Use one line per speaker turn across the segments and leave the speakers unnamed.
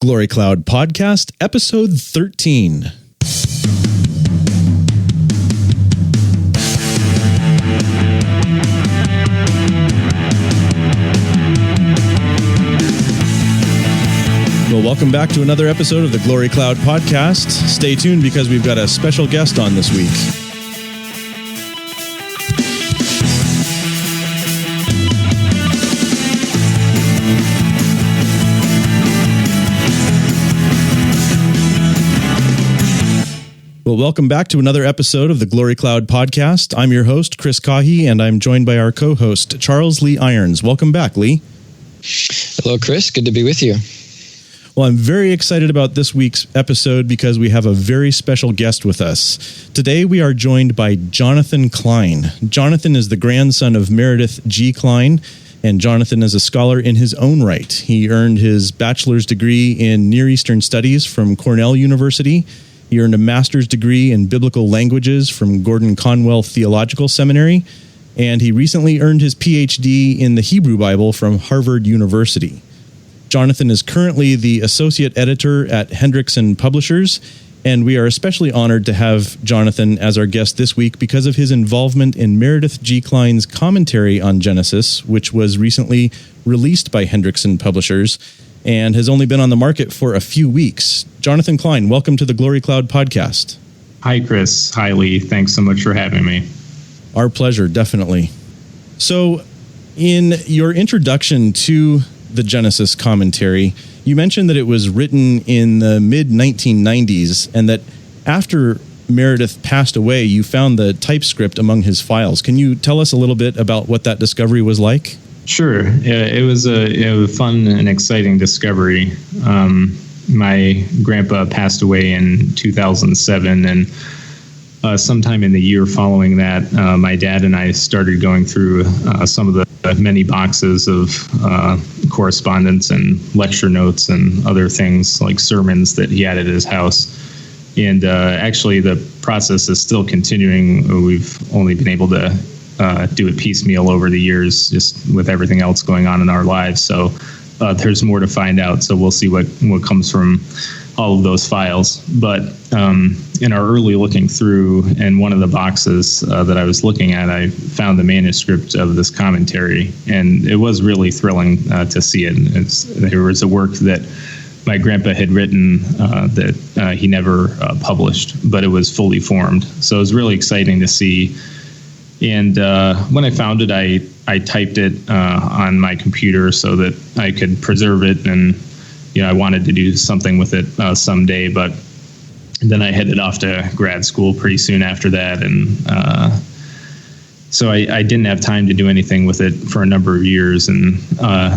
Glory Cloud Podcast, Episode 13. Well, welcome back to another episode of the Glory Cloud Podcast. Stay tuned because we've got a special guest on this week. Well, welcome back to another episode of the Glory Cloud Podcast. I'm your host, Chris Cahy, and I'm joined by our co-host, Charles Lee Irons. Welcome back, Lee.
Hello, Chris. Good to be with you.
Well, I'm very excited about this week's episode because we have a very special guest with us. Today, we are joined by Jonathan Kline. Jonathan is the grandson of Meredith G. Kline, and Jonathan is a scholar in his own right. He earned his bachelor's degree in Near Eastern Studies from Cornell University. He earned a master's degree in biblical languages from Gordon Conwell Theological Seminary, and he recently earned his PhD in the Hebrew Bible from Harvard University. Jonathan is currently the associate editor at Hendrickson Publishers, and we are especially honored to have Jonathan as our guest this week because of his involvement in Meredith G. Kline's commentary on Genesis, which was recently released by Hendrickson Publishers and has only been on the market for a few weeks. Jonathan Kline, welcome to the Glory Cloud Podcast.
Hi, Chris. Hi, Lee. Thanks so much for having me.
Our pleasure, definitely. So, in your introduction to the Genesis commentary, you mentioned that it was written in the mid-1990s and that after Meredith passed away, you found the typescript among his files. Can you tell us a little bit about what that discovery was like?
Sure. It was a fun and exciting discovery. My grandpa passed away in 2007, and sometime in the year following that, my dad and I started going through some of the many boxes of correspondence and lecture notes and other things like sermons that he had at his house. And actually, the process is still continuing. We've only been able to do it piecemeal over the years, just with everything else going on in our lives. So there's more to find out. So we'll see what comes from all of those files. But in our early looking through, in one of the boxes that I was looking at, I found the manuscript of this commentary, and it was really thrilling to see it. There was a work that my grandpa had written that he never published, but it was fully formed. So it was really exciting to see. And when I found it, I typed it on my computer so that I could preserve it. And, I wanted to do something with it someday. But then I headed off to grad school pretty soon after that. And so I didn't have time to do anything with it for a number of years. And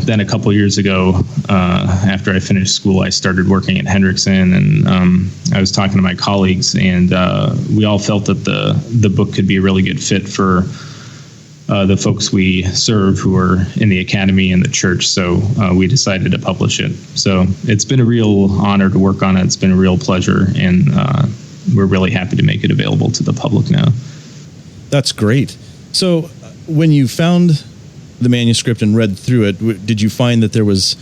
then a couple of years ago, after I finished school, I started working at Hendrickson, and I was talking to my colleagues, and we all felt that the book could be a really good fit for the folks we serve who are in the academy and the church. So we decided to publish it. So it's been a real honor to work on it. It's been a real pleasure, and we're really happy to make it available to the public now.
That's great. So when you found the manuscript and read through it, did you find that there was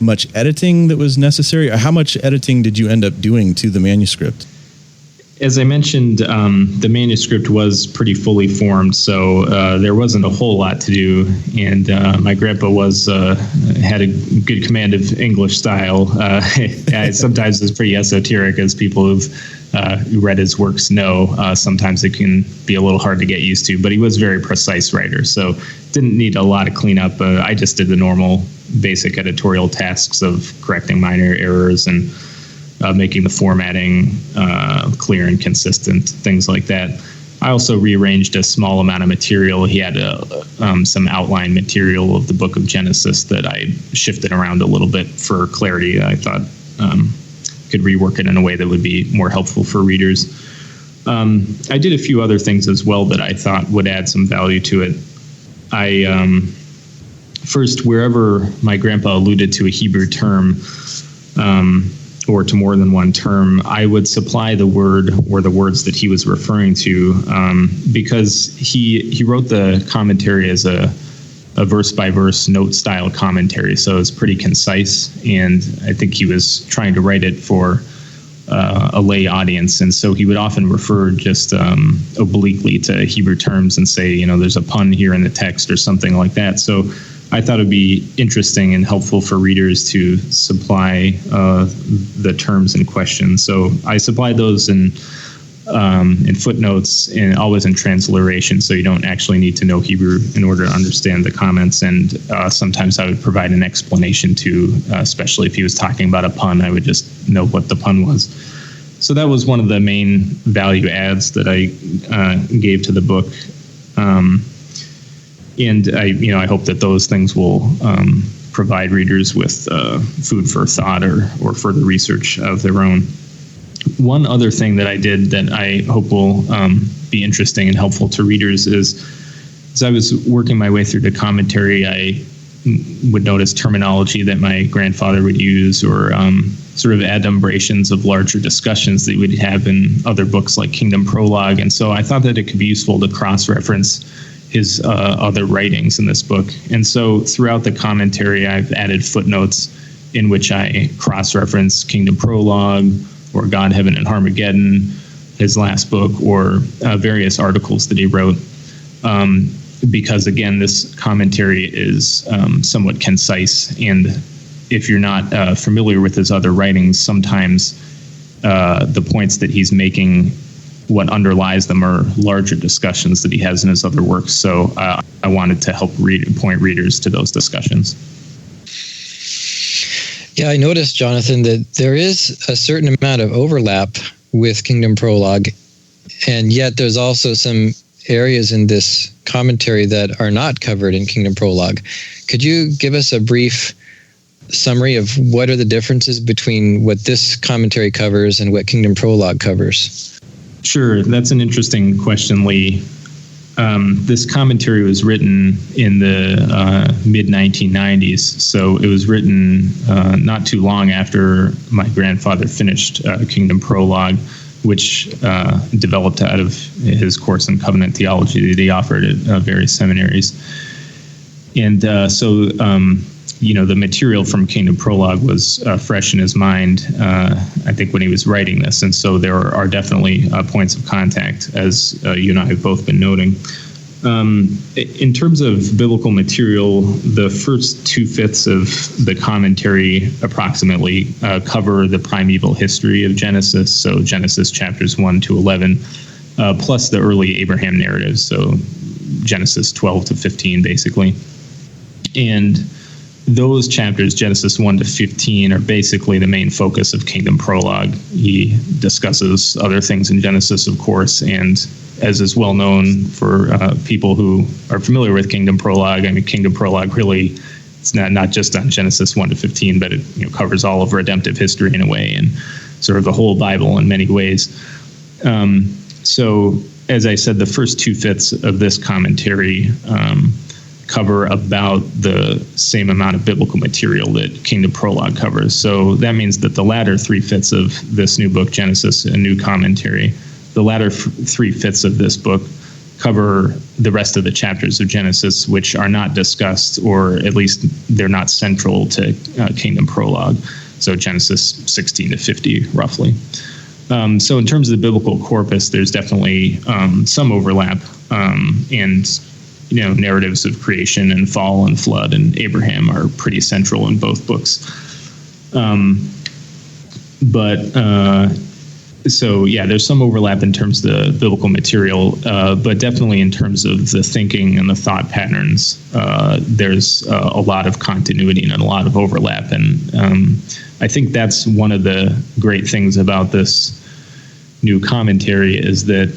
much editing that was necessary? How much editing did you end up doing to the manuscript?
As I mentioned, the manuscript was pretty fully formed, so there wasn't a whole lot to do. And my grandpa had a good command of English style. Sometimes it's pretty esoteric, as people who read his works know. Sometimes it can be a little hard to get used to, but he was a very precise writer, so didn't need a lot of cleanup. I just did the normal basic editorial tasks of correcting minor errors and making the formatting clear and consistent, things like that. I also rearranged a small amount of material. He had some outline material of the book of Genesis that I shifted around a little bit for clarity. I thought could rework it in a way that would be more helpful for readers. I did a few other things as well that I thought would add some value to it. First, wherever my grandpa alluded to a Hebrew term, or to more than one term, I would supply the word or the words that he was referring to, because he wrote the commentary as a a verse-by-verse note-style commentary, so it's pretty concise, and I think he was trying to write it for a lay audience, and so he would often refer just obliquely to Hebrew terms and say, there's a pun here in the text or something like that. So I thought it would be interesting and helpful for readers to supply the terms in question. So I supplied those in footnotes and always in transliteration, so you don't actually need to know Hebrew in order to understand the comments. And sometimes I would provide an explanation too, especially if he was talking about a pun. I would just know what the pun was. So that was one of the main value adds that I gave to the book. And I hope that those things will provide readers with food for thought or further research of their own. One other thing that I did that I hope will be interesting and helpful to readers is, as I was working my way through the commentary, I would notice terminology that my grandfather would use, or sort of adumbrations of larger discussions that we would have in other books like Kingdom Prologue. And so I thought that it could be useful to cross-reference his other writings in this book. And so throughout the commentary, I've added footnotes in which I cross-reference Kingdom Prologue, or God, Heaven, and Har Magedon, his last book, or various articles that he wrote. Because, again, this commentary is somewhat concise, and if you're not familiar with his other writings, sometimes the points that he's making, what underlies them are larger discussions that he has in his other works. So I wanted to help point readers to those discussions.
Yeah, I noticed, Jonathan, that there is a certain amount of overlap with Kingdom Prologue, and yet there's also some areas in this commentary that are not covered in Kingdom Prologue. Could you give us a brief summary of what are the differences between what this commentary covers and what Kingdom Prologue covers?
Sure, that's an interesting question, Lee. This commentary was written in the mid-1990s, so it was written not too long after my grandfather finished Kingdom Prologue, which developed out of his course in covenant theology that he offered at various seminaries. And so the material from Kingdom Prologue was fresh in his mind, I think, when he was writing this. And so there are definitely points of contact, as you and I have both been noting. In terms of biblical material, the first 2/5 of the commentary approximately cover the primeval history of Genesis, so Genesis chapters 1 to 11, plus the early Abraham narratives, so Genesis 12 to 15, basically. And those chapters, Genesis 1 to 15, are basically the main focus of Kingdom Prologue. He discusses other things in Genesis, of course, and as is well known for people who are familiar with Kingdom Prologue, Kingdom Prologue really, it's not just on Genesis 1 to 15, but it covers all of redemptive history in a way, and sort of the whole Bible in many ways. So, as I said, the first 2/5 of this commentary cover about the same amount of biblical material that Kingdom Prologue covers. So that means that the latter 3/5 of this new book, Genesis, a new commentary, the latter 3/5 of this book cover the rest of the chapters of Genesis, which are not discussed, or at least they're not central to Kingdom Prologue. So Genesis 16 to 50, roughly. So in terms of the biblical corpus, there's definitely some overlap, and narratives of creation and fall and flood and Abraham are pretty central in both books. So there's some overlap in terms of the biblical material, but definitely in terms of the thinking and the thought patterns, there's a lot of continuity and a lot of overlap. And I think that's one of the great things about this new commentary, is that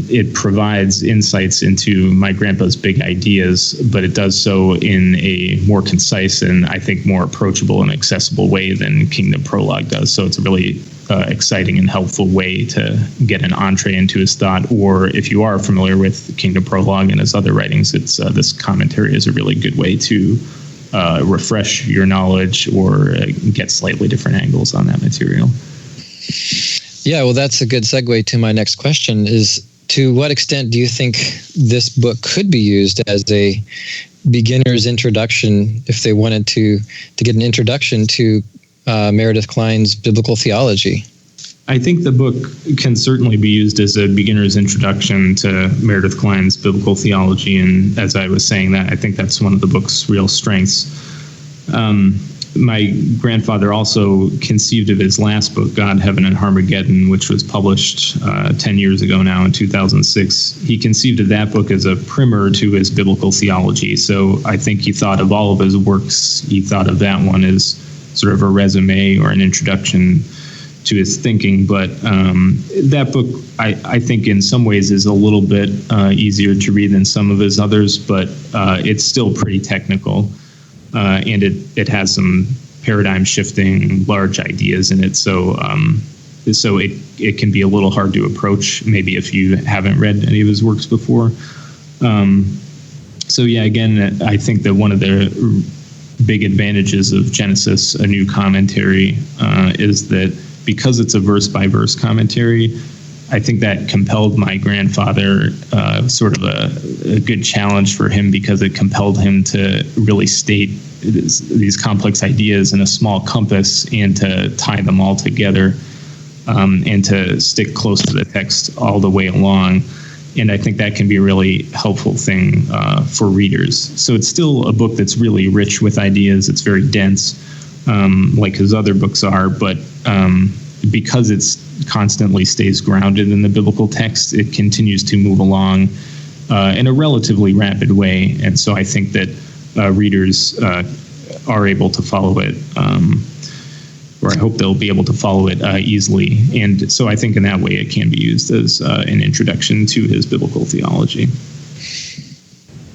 it provides insights into my grandpa's big ideas, but it does so in a more concise and I think more approachable and accessible way than Kingdom Prologue does. So it's a really exciting and helpful way to get an entree into his thought. Or if you are familiar with Kingdom Prologue and his other writings, it's this commentary is a really good way to refresh your knowledge or get slightly different angles on that material.
Yeah, well, that's a good segue to my next question. Is to what extent do you think this book could be used as a beginner's introduction if they wanted to get an introduction to Meredith Kline's biblical theology?
I think the book can certainly be used as a beginner's introduction to Meredith Kline's biblical theology. And as I was saying that, I think that's one of the book's real strengths. My grandfather also conceived of his last book, God, Heaven, and Har Magedon, which was published 10 years ago now in 2006. He conceived of that book as a primer to his biblical theology. So I think he thought of all of his works, he thought of that one as sort of a resume or an introduction to his thinking. But that book, I think in some ways is a little bit easier to read than some of his others, but it's still pretty technical. And it has some paradigm shifting, large ideas in it. So it can be a little hard to approach, maybe if you haven't read any of his works before. So yeah, again, I think that one of the big advantages of Genesis, a new commentary, is that because it's a verse by verse commentary, I think that compelled my grandfather, sort of a good challenge for him, because it compelled him to really state these complex ideas in a small compass and to tie them all together, and to stick close to the text all the way along. And I think that can be a really helpful thing for readers. So it's still a book that's really rich with ideas. It's very dense, like his other books are, but because it's constantly stays grounded in the biblical text, it continues to move along in a relatively rapid way. And so I think that readers are able to follow it, or I hope they'll be able to follow it easily. And so I think in that way it can be used as an introduction to his biblical theology.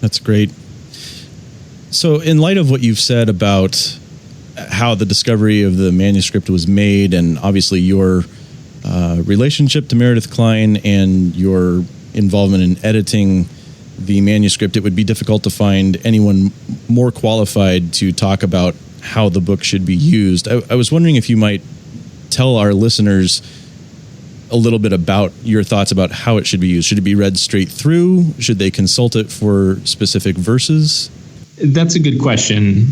That's great. So in light of what you've said about how the discovery of the manuscript was made, and obviously your relationship to Meredith Kline and your involvement in editing the manuscript, it would be difficult to find anyone more qualified to talk about how the book should be used. I was wondering if you might tell our listeners a little bit about your thoughts about how it should be used. Should it be read straight through? Should they consult it for specific verses?
That's a good question.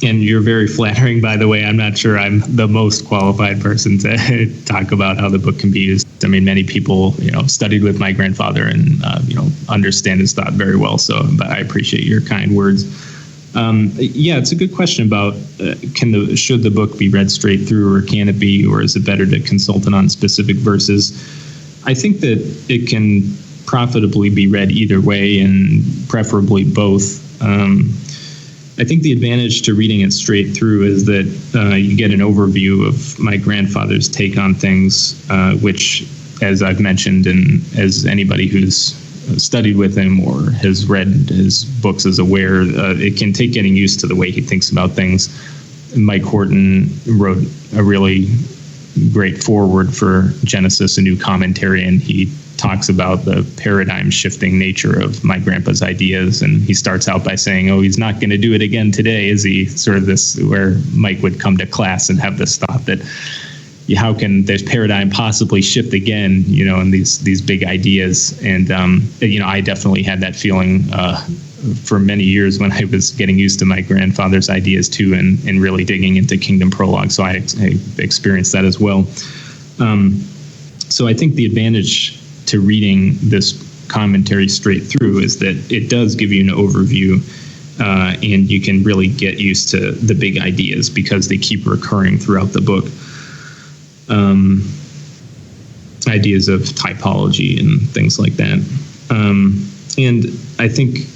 And you're very flattering, by the way. I'm not sure I'm the most qualified person to talk about how the book can be used. I mean, many people, studied with my grandfather and, understand his thought very well. So, but I appreciate your kind words. Yeah, it's a good question about should the book be read straight through, or can it be, or is it better to consult it on specific verses? I think that it can profitably be read either way, and preferably both. I think the advantage to reading it straight through is that you get an overview of my grandfather's take on things, which, as I've mentioned, and as anybody who's studied with him or has read his books is aware, it can take getting used to the way he thinks about things. Mike Horton wrote a really great foreword for Genesis, a new commentary, and he talks about the paradigm shifting nature of my grandpa's ideas. And he starts out by saying, he's not going to do it again today. Is he sort of this, where Mike would come to class and have this thought that how can this paradigm possibly shift again, in these big ideas. And, I definitely had that feeling for many years when I was getting used to my grandfather's ideas too, and really digging into Kingdom Prologue. So I experienced that as well. So I think the advantage to reading this commentary straight through is that it does give you an overview, and you can really get used to the big ideas because they keep recurring throughout the book. Ideas of typology and things like that. And I think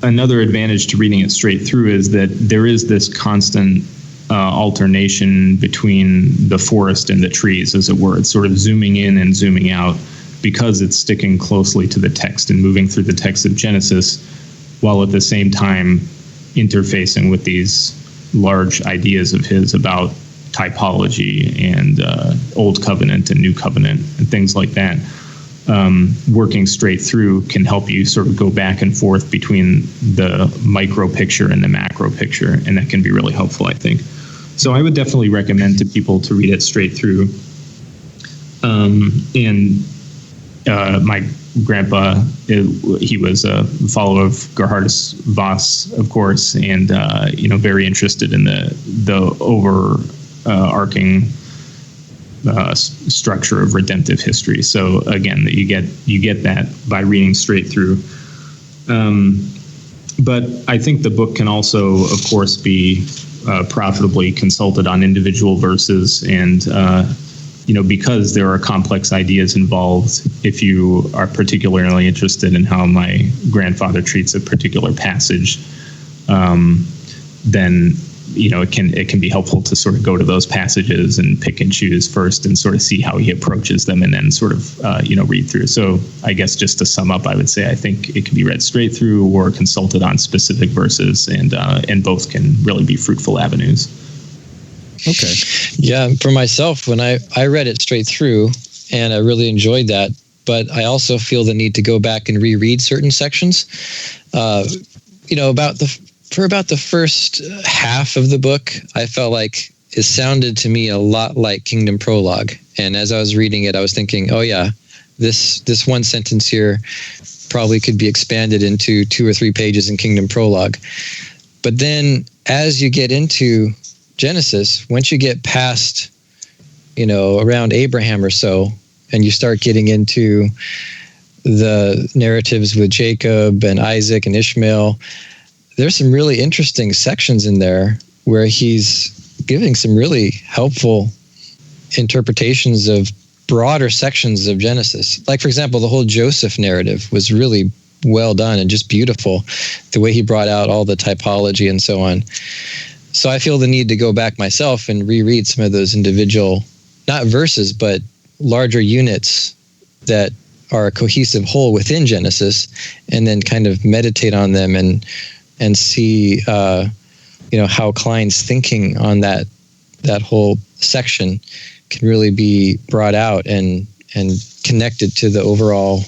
another advantage to reading it straight through is that there is this constant alternation between the forest and the trees, as it were. It's sort of zooming in and zooming out, because it's sticking closely to the text and moving through the text of Genesis, while at the same time interfacing with these large ideas of his about typology and Old Covenant and New Covenant and things like that. Working straight through can help you sort of go back and forth between the micro picture and the macro picture, and that can be really helpful, I think. So I would definitely recommend to people to read it straight through. And my grandpa, he was a follower of Gerhardus Voss, of course, and very interested in the overarching structure of redemptive history. So again, you get that by reading straight through. But I think the book can also, of course, be profitably consulted on individual verses, and because there are complex ideas involved. If you are particularly interested in how my grandfather treats a particular passage, then it can be helpful to sort of go to those passages and pick and choose first and sort of see how he approaches them, and then sort of read through. So I guess just to sum up, I would say I think it can be read straight through or consulted on specific verses, and both can really be fruitful avenues.
Okay.
Yeah, for myself, when I read it straight through, and I really enjoyed that, but I also feel the need to go back and reread certain sections. For about the first half of the book, I felt like it sounded to me a lot like Kingdom Prologue. And as I was reading it, I was thinking, oh yeah, this one sentence here probably could be expanded into 2 or 3 pages in Kingdom Prologue. But then as you get into Genesis, once you get past, around Abraham or so, and you start getting into the narratives with Jacob and Isaac and Ishmael, there's some really interesting sections in there where he's giving some really helpful interpretations of broader sections of Genesis. Like, for example, the whole Joseph narrative was really well done and just beautiful, the way he brought out all the typology and so on. So I feel the need to go back myself and reread some of those individual, not verses, but larger units that are a cohesive whole within Genesis, and then kind of meditate on them and see, how Kline's thinking on that whole section can really be brought out and connected to the overall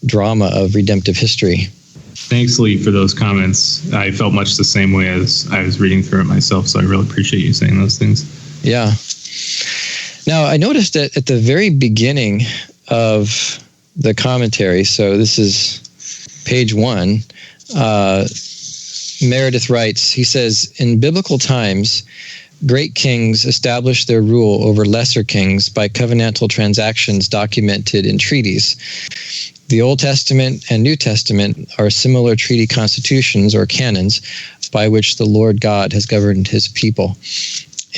drama of redemptive history.
Thanks, Lee, for those comments. I felt much the same way as I was reading through it myself, so I really appreciate you saying those things.
Yeah. Now, I noticed that at the very beginning of the commentary, so this is page 1, Meredith writes, he says, in biblical times, great kings established their rule over lesser kings by covenantal transactions documented in treaties. The Old Testament and New Testament are similar treaty constitutions or canons by which the Lord God has governed his people.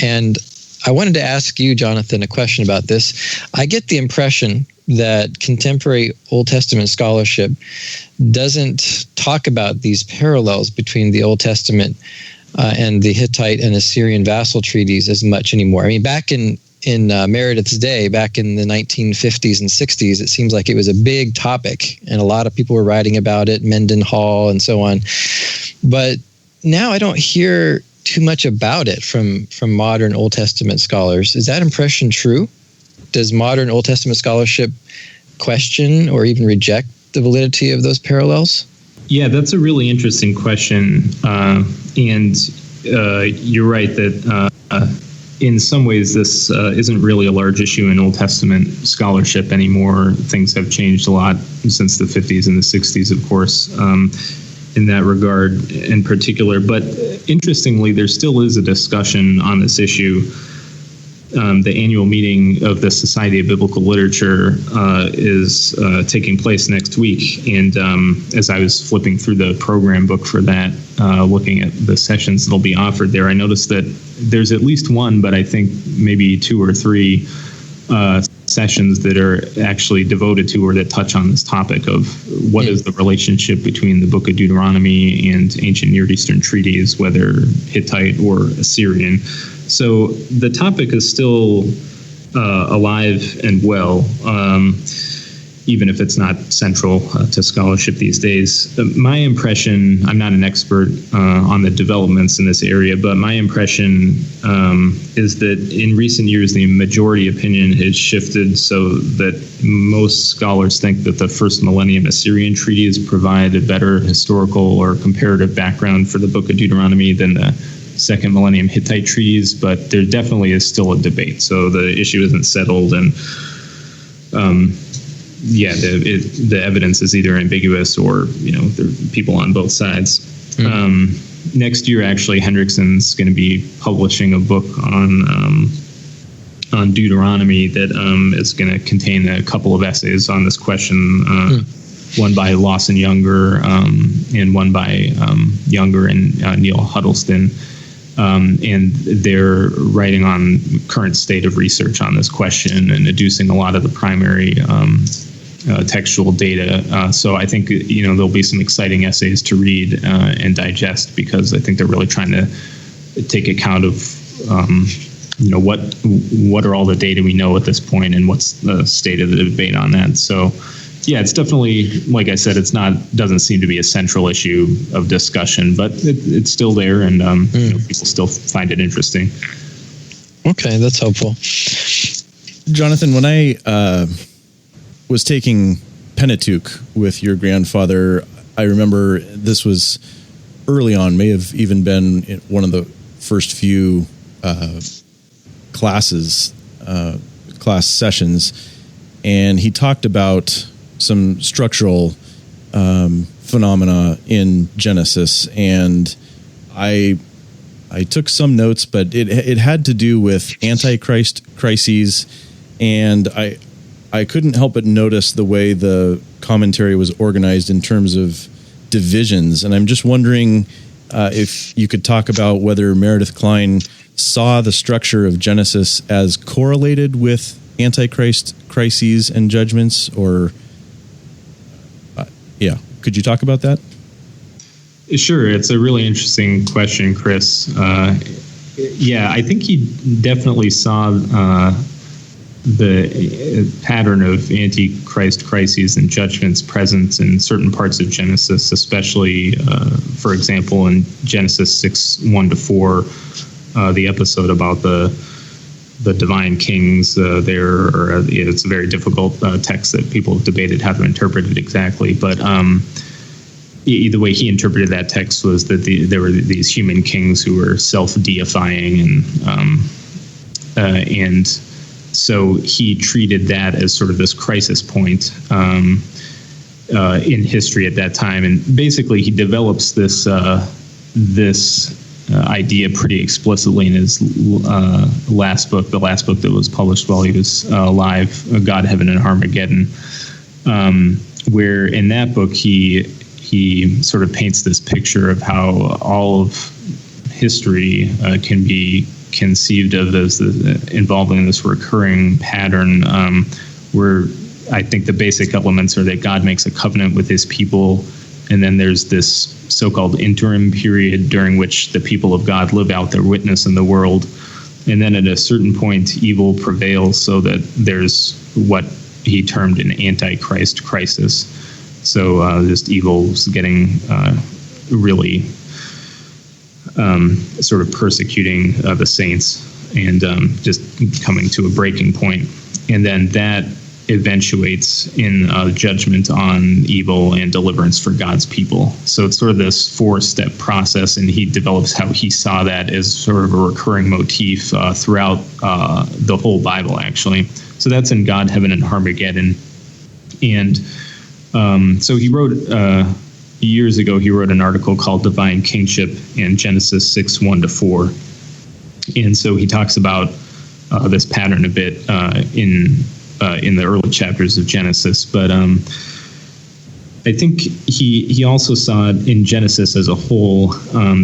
And I wanted to ask you, Jonathan, a question about this. I get the impression that contemporary Old Testament scholarship doesn't talk about these parallels between the Old Testament and the Hittite and Assyrian vassal treaties as much anymore. I mean, back in Meredith's day, back in the 1950s and 60s, it seems like it was a big topic, and a lot of people were writing about it, Mendenhall and so on. But now I don't hear too much about it from modern Old Testament scholars. Is that impression true? Does modern Old Testament scholarship question or even reject the validity of those parallels?
Yeah, that's a really interesting question. And you're right that in some ways this isn't really a large issue in Old Testament scholarship anymore. Things have changed a lot since the 50s and the 60s, of course, in that regard in particular. But interestingly, there still is a discussion on this issue. The annual meeting of the Society of Biblical Literature is taking place next week. And as I was flipping through the program book for that, looking at the sessions that'll be offered there, I noticed that there's at least one, but I think maybe 2 or 3 sessions that are actually devoted to or that touch on this topic of what is the relationship between the Book of Deuteronomy and ancient Near Eastern treaties, whether Hittite or Assyrian. So the topic is still alive and well, even if it's not central to scholarship these days. My impression, I'm not an expert on the developments in this area, but my impression is that in recent years, the majority opinion has shifted so that most scholars think that the first millennium Assyrian treaties provide a better historical or comparative background for the Book of Deuteronomy than the second millennium Hittite treaties, but there definitely is still a debate. So the issue isn't settled, and the evidence is either ambiguous or there are people on both sides. Next year, actually, Hendrickson's going to be publishing a book on Deuteronomy that is going to contain a couple of essays on this question. One by Lawson Younger and one by Younger and Neil Huddleston. And they're writing on current state of research on this question and adducing a lot of the primary textual data. So I think there'll be some exciting essays to read and digest, because I think they're really trying to take account of what are all the data we know at this point and what's the state of the debate on that. So yeah, it's definitely, like I said, doesn't seem to be a central issue of discussion, but it's still there, and people still find it interesting.
Okay, that's helpful.
Jonathan, when I was taking Pentateuch with your grandfather, I remember this was early on, may have even been one of the first few class sessions, and he talked about some structural phenomena in Genesis, and I took some notes, but it had to do with Antichrist crises, and I couldn't help but notice the way the commentary was organized in terms of divisions, and I'm just wondering if you could talk about whether Meredith Kline saw the structure of Genesis as correlated with Antichrist crises and judgments, or could you talk about that?
Sure. It's a really interesting question, Chris. I think he definitely saw the pattern of Antichrist crises and judgments present in certain parts of Genesis, especially, for example, in Genesis 6:1-4, the episode about the divine kings it's a very difficult text that people have debated how to interpret it exactly. But the way he interpreted that text was that there were these human kings who were self-deifying, and so he treated that as sort of this crisis point in history at that time. And basically, he develops this idea pretty explicitly in his last book, the last book that was published while he was alive, God, Heaven, and Har Magedon, where in that book he sort of paints this picture of how all of history can be conceived of as involving this recurring pattern, where I think the basic elements are that God makes a covenant with his people, and then there's this so-called interim period during which the people of God live out their witness in the world. And then at a certain point, evil prevails, so that there's what he termed an Antichrist crisis. So just evil's getting really sort of persecuting the saints and just coming to a breaking point. And then that eventuates in judgment on evil and deliverance for God's people. So it's sort of this 4-step process, and he develops how he saw that as sort of a recurring motif throughout the whole Bible, actually. So that's in God, Heaven, and Har Magedon. And so he wrote, years ago, he wrote an article called Divine Kingship in Genesis 6:1-4. And so he talks about this pattern a bit in the early chapters of Genesis, but I think he also saw it in Genesis as a whole.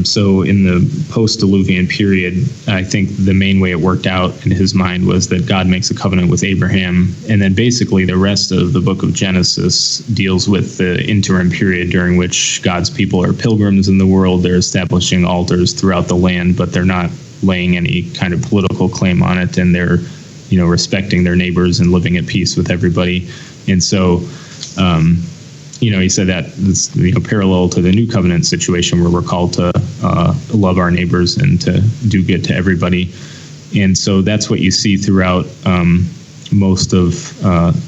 So in the post-Diluvian period, I think the main way it worked out in his mind was that God makes a covenant with Abraham, and then basically the rest of the book of Genesis deals with the interim period during which God's people are pilgrims in the world. They're establishing altars throughout the land, but they're not laying any kind of political claim on it, and they're respecting their neighbors and living at peace with everybody. And so he said that it's parallel to the New Covenant situation, where we're called to love our neighbors and to do good to everybody. And so that's what you see throughout most of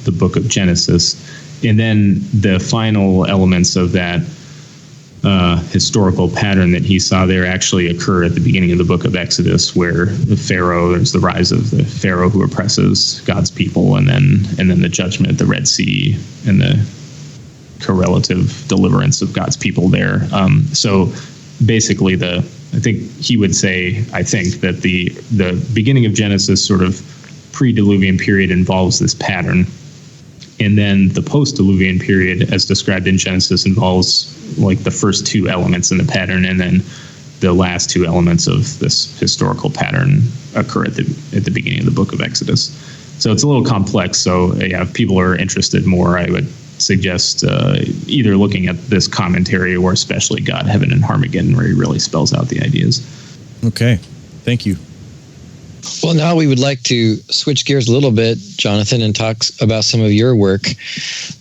the book of Genesis. And then the final elements of that historical pattern that he saw there actually occur at the beginning of the book of Exodus, where there's the rise of the Pharaoh who oppresses God's people, and then the judgment at the Red Sea and the correlative deliverance of God's people there. So basically, I think he would say, that the beginning of Genesis, sort of pre-Diluvian period, involves this pattern. And then the post-Diluvian period, as described in Genesis, involves like the first two elements in the pattern, and then the last two elements of this historical pattern occur at the beginning of the book of Exodus. So it's a little complex. So if people are interested more, I would suggest either looking at this commentary or especially God, Heaven, and Har Magedon, where he really spells out the ideas.
Okay, thank you.
Well, now we would like to switch gears a little bit, Jonathan, and talk about some of your work.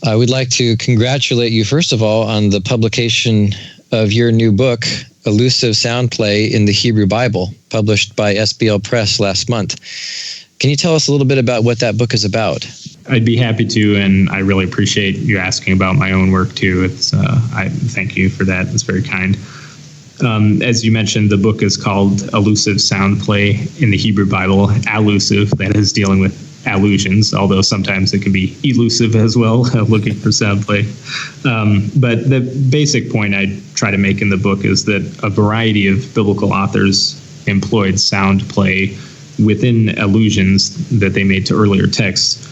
We'd like to congratulate you, first of all, on the publication of your new book, Elusive Sound Play in the Hebrew Bible, published by SBL Press last month. Can you tell us a little bit about what that book is about?
I'd be happy to, and I really appreciate you asking about my own work too. I thank you for that. It's very kind. As you mentioned, the book is called Elusive Sound Play in the Hebrew Bible. Allusive, that is dealing with allusions, although sometimes it can be elusive as well, looking for sound play. But the basic point I try to make in the book is that a variety of biblical authors employed sound play within allusions that they made to earlier texts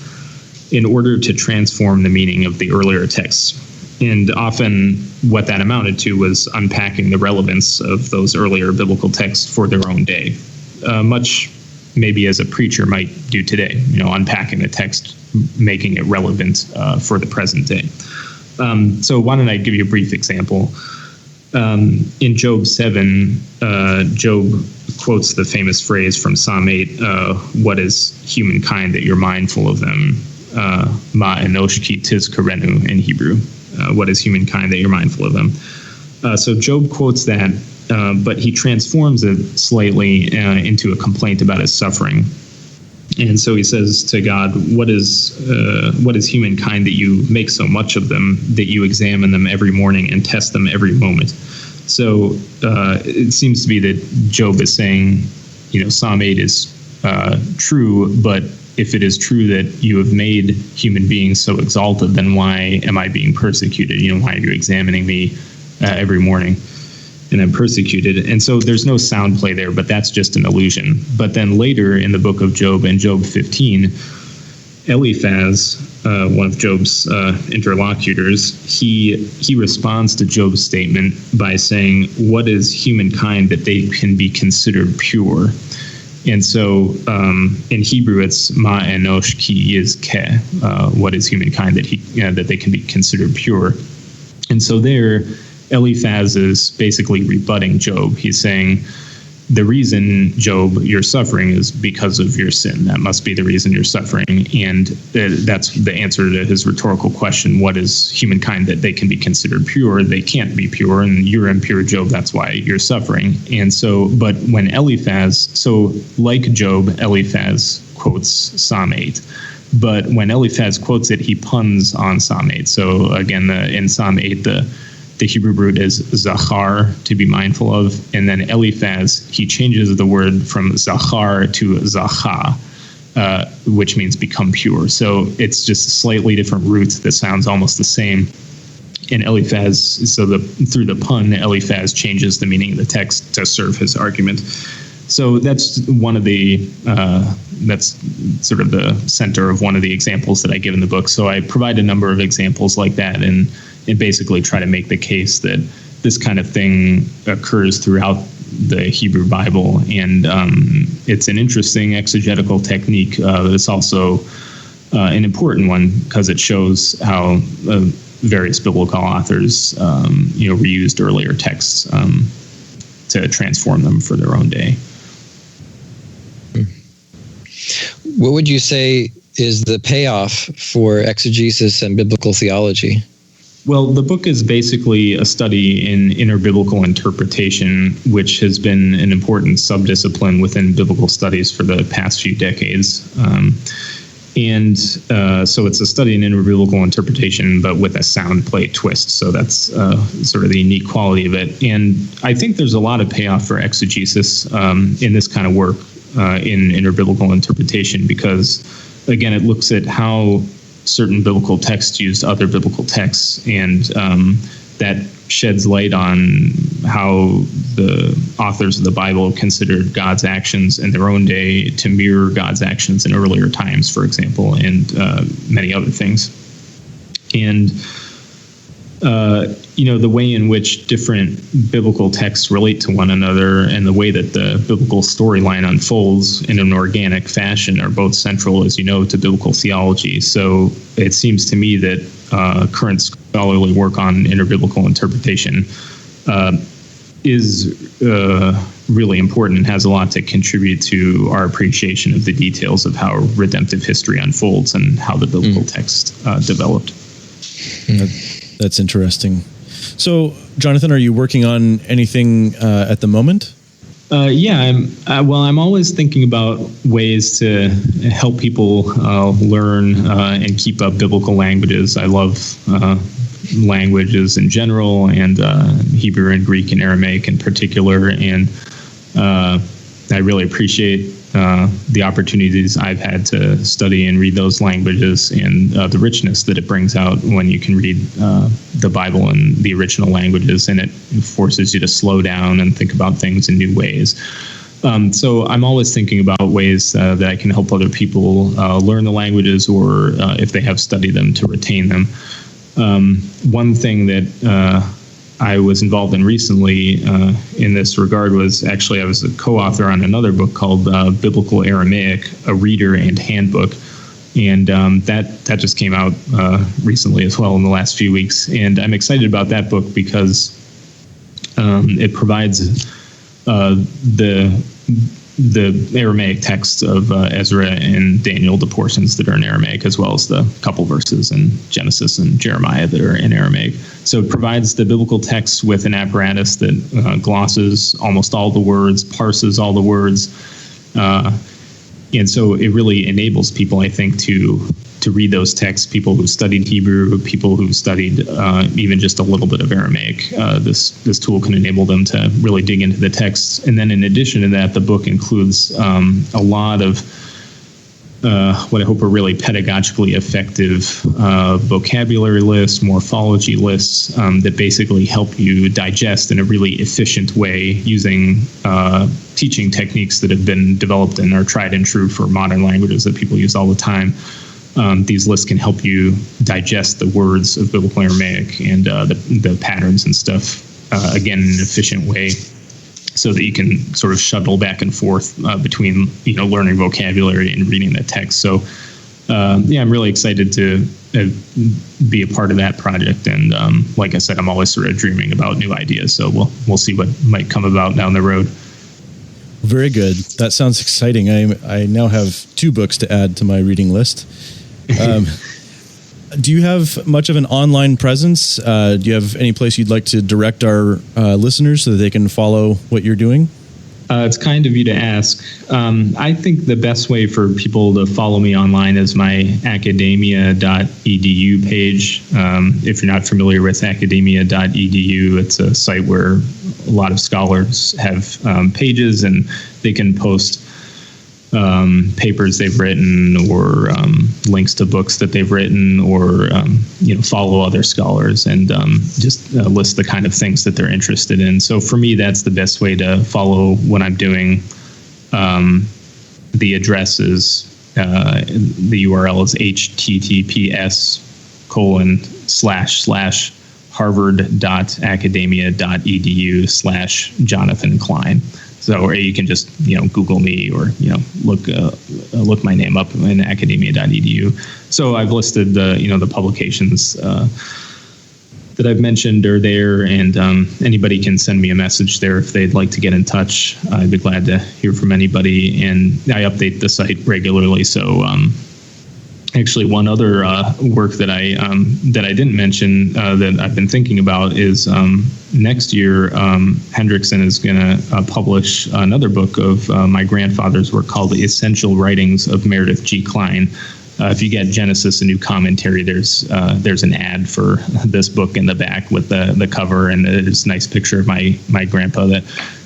in order to transform the meaning of the earlier texts. And often what that amounted to was unpacking the relevance of those earlier biblical texts for their own day, much maybe as a preacher might do today, unpacking the text, making it relevant for the present day. So why don't I give you a brief example? In Job 7, Job quotes the famous phrase from Psalm 8, what is humankind that you're mindful of them? Ma enosh ki tizkarenu in Hebrew. What is humankind that you're mindful of them? So Job quotes that, but he transforms it slightly into a complaint about his suffering. And so he says to God, what is humankind that you make so much of them, that you examine them every morning and test them every moment? So it seems to be that Job is saying, Psalm 8 is true, but if it is true that you have made human beings so exalted, then why am I being persecuted? Why are you examining me every morning? And I'm persecuted. And so there's no sound play there, but that's just an illusion. But then later in the book of Job, in Job 15, Eliphaz, one of Job's interlocutors, he responds to Job's statement by saying, what is humankind that they can be considered pure? And so in Hebrew, it's ma enosh ki yizkeh. What is humankind that they can be considered pure? And so there, Eliphaz is basically rebutting Job. He's saying, the reason, Job, you're suffering is because of your sin. That must be the reason you're suffering. And that's the answer to his rhetorical question, what is humankind that they can be considered pure? They can't be pure, and you're impure, Job. That's why you're suffering. And so, but when like Job, Eliphaz quotes Psalm 8. But when Eliphaz quotes it, he puns on Psalm 8. So again, in Psalm 8, the Hebrew root is zachar, to be mindful of, and then Eliphaz, he changes the word from zachar to zacha, which means become pure. So it's just slightly different roots that sounds almost the same. And Eliphaz, through the pun, Eliphaz changes the meaning of the text to serve his argument. So that's that's sort of the center of one of the examples that I give in the book. So I provide a number of examples like that, and basically try to make the case that this kind of thing occurs throughout the Hebrew Bible. And it's an interesting exegetical technique. It's also an important one because it shows how various biblical authors reused earlier texts to transform them for their own day.
What would you say is the payoff for exegesis and biblical theology?
Well, the book is basically a study in interbiblical interpretation, which has been an important subdiscipline within biblical studies for the past few decades. And so it's a study in interbiblical interpretation, but with a sound play twist. So that's sort of the unique quality of it. And I think there's a lot of payoff for exegesis in this kind of work in interbiblical interpretation, because, again, it looks at how certain biblical texts used other biblical texts, and that sheds light on how the authors of the Bible considered God's actions in their own day to mirror God's actions in earlier times, for example, and many other things. And, the way in which different biblical texts relate to one another and the way that the biblical storyline unfolds in an organic fashion are both central, as you know, to biblical theology. So it seems to me that current scholarly work on interbiblical interpretation is really important and has a lot to contribute to our appreciation of the details of how redemptive history unfolds and how the biblical text developed.
That's interesting. So, Jonathan, are you working on anything at the moment? I'm always thinking about ways to help people learn and keep up biblical languages. I love languages in general, and Hebrew and Greek and Aramaic in particular. And I really appreciate the opportunities I've had to study and read those languages, and the richness that it brings out when you can read the Bible in the original languages, and it forces you to slow down and think about things in new ways. So I'm always thinking about ways that I can help other people learn the languages, or if they have studied them, to retain them. One thing that I was involved in recently in this regard was actually I was a co-author on another book called Biblical Aramaic, a reader and handbook. And that just came out recently as well in the last few weeks. And I'm excited about that book because it provides the Aramaic texts of Ezra and Daniel, the portions that are in Aramaic, as well as the couple verses in Genesis and Jeremiah that are in Aramaic. So it provides the biblical texts with an apparatus that glosses almost all the words, parses all the words, and so it really enables people, I think, to read those texts, people who studied Hebrew, people who studied even just a little bit of Aramaic. This tool can enable them to really dig into the texts. And then in addition to that, the book includes a lot of what I hope are really pedagogically effective vocabulary lists, morphology lists that basically help you digest in a really efficient way using teaching techniques that have been developed and are tried and true for modern languages that people use all the time. These lists can help you digest the words of Biblical Aramaic and the patterns and stuff, again, in an efficient way, so that you can sort of shuttle back and forth between learning vocabulary and reading the text. So, I'm really excited to be a part of that project. And like I said, I'm always sort of dreaming about new ideas. So we'll see what might come about down the road. Very good. That sounds exciting. I now have 2 books to add to my reading list. Do you have much of an online presence? Do you have any place you'd like to direct our listeners so that they can follow what you're doing?
It's kind of you to ask. I think the best way for people to follow me online is my academia.edu page. If you're not familiar with academia.edu, it's a site where a lot of scholars have pages, and they can post papers they've written, or links to books that they've written, or follow other scholars and just list the kind of things that they're interested in. So for me, that's the best way to follow what I'm doing. The address is the URL is https://harvard.academia.edu/Jonathan Kline. So, or you can just Google me, or look my name up in academia.edu. So I've listed the publications that I've mentioned are there, and anybody can send me a message there if they'd like to get in touch. I'd be glad to hear from anybody, and I update the site regularly. So actually, one other work that I didn't mention that I've been thinking about is next year Hendrickson is going to publish another book of my grandfather's work called The Essential Writings of Meredith G. Kline. if you get Genesis, a new commentary, there's an ad for this book in the back with the cover, and there's a nice picture of my grandpa that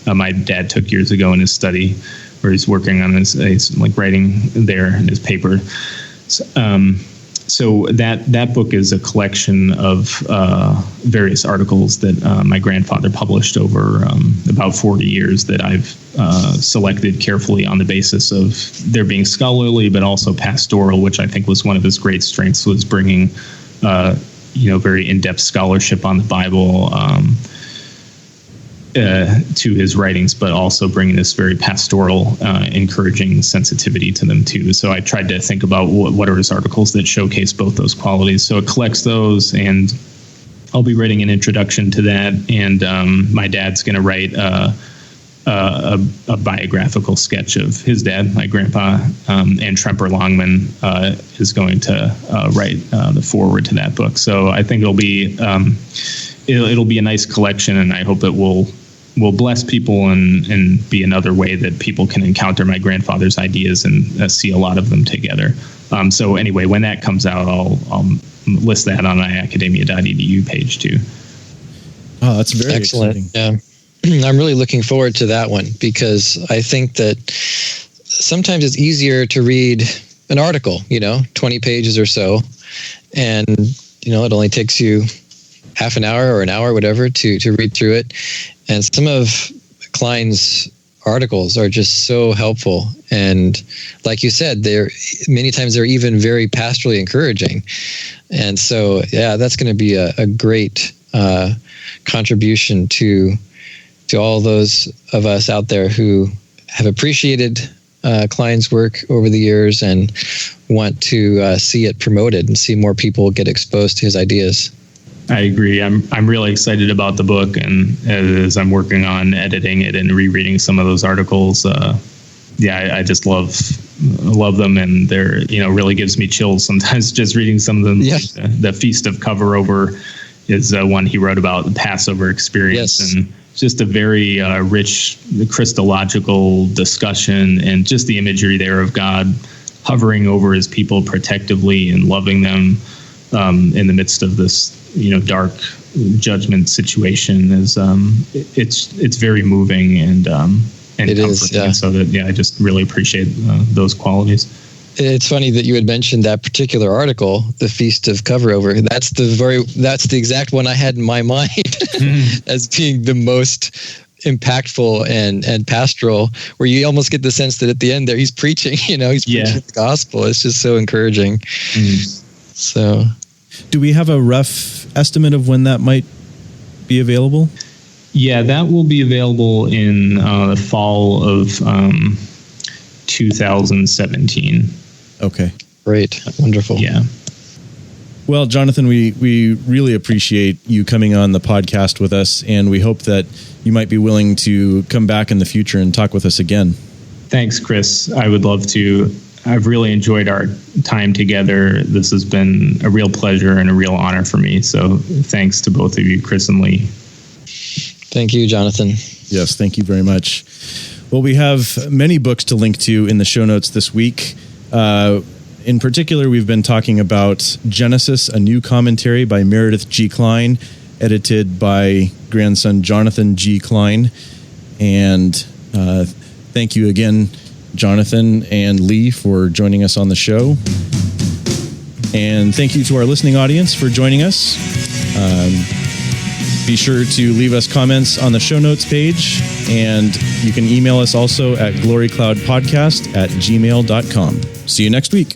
my dad took years ago in his study, where he's working on his like writing there in his paper. So that book is a collection of various articles that my grandfather published over about 40 years that I've selected carefully on the basis of there being scholarly, but also pastoral, which I think was one of his great strengths, was bringing very in-depth scholarship on the Bible to his writings, but also bringing this very pastoral, encouraging sensitivity to them too. So I tried to think about what are his articles that showcase both those qualities. So it collects those, and I'll be writing an introduction to that. And my dad's going to write a biographical sketch of his dad, my grandpa, and Tremper Longman is going to write the foreword to that book. So I think it'll be a nice collection, and I hope it will bless people and be another way that people can encounter my grandfather's ideas and see a lot of them together. So anyway, when that comes out, I'll list that on my academia.edu page too.
Oh, that's very
excellent.
exciting.
Yeah. I'm really looking forward to that one, because I think that sometimes it's easier to read an article, 20 pages or so, and it only takes you half an hour or an hour, whatever, to read through it. And some of Kline's articles are just so helpful. And like you said, many times they're even very pastorally encouraging. And so, yeah, that's going to be a great contribution to all those of us out there who have appreciated Kline's work over the years and want to see it promoted and see more people get exposed to his ideas.
I agree. I'm really excited about the book, and as I'm working on editing it and rereading some of those articles, I just love them, and they're really gives me chills sometimes just reading some of them.
Yeah.
The Feast of Cover Over is one he wrote about the Passover experience,
yes.
And just a very rich Christological discussion, and just the imagery there of God hovering over his people protectively and loving them in the midst of this dark judgment situation is it's very moving and it comforting. Is, yeah. So that I just really appreciate those qualities.
It's funny that you had mentioned that particular article, the Feast of Cover Over. That's the exact one I had in my mind as being the most impactful and pastoral, where you almost get the sense that at the end there he's preaching, he's preaching the gospel. It's just so encouraging. So,
do we have a rough estimate of when that might be available?
Yeah, that will be available in the fall of 2017.
Okay.
Great. Wonderful.
Yeah.
Well, Jonathan, we really appreciate you coming on the podcast with us, and we hope that you might be willing to come back in the future and talk with us again.
Thanks, Chris. I would love to. I've really enjoyed our time together. This has been a real pleasure and a real honor for me. So thanks to both of you, Chris and Lee.
Thank you, Jonathan.
Yes, thank you very much. Well, we have many books to link to in the show notes this week. In particular, we've been talking about Genesis, a new commentary by Meredith G. Kline, edited by grandson Jonathan G. Kline. And thank you again, Jonathan and Lee, for joining us on the show. And thank you to our listening audience for joining us. Be sure to leave us comments on the show notes page, and you can email us also at glorycloudpodcast@gmail.com. See you next week.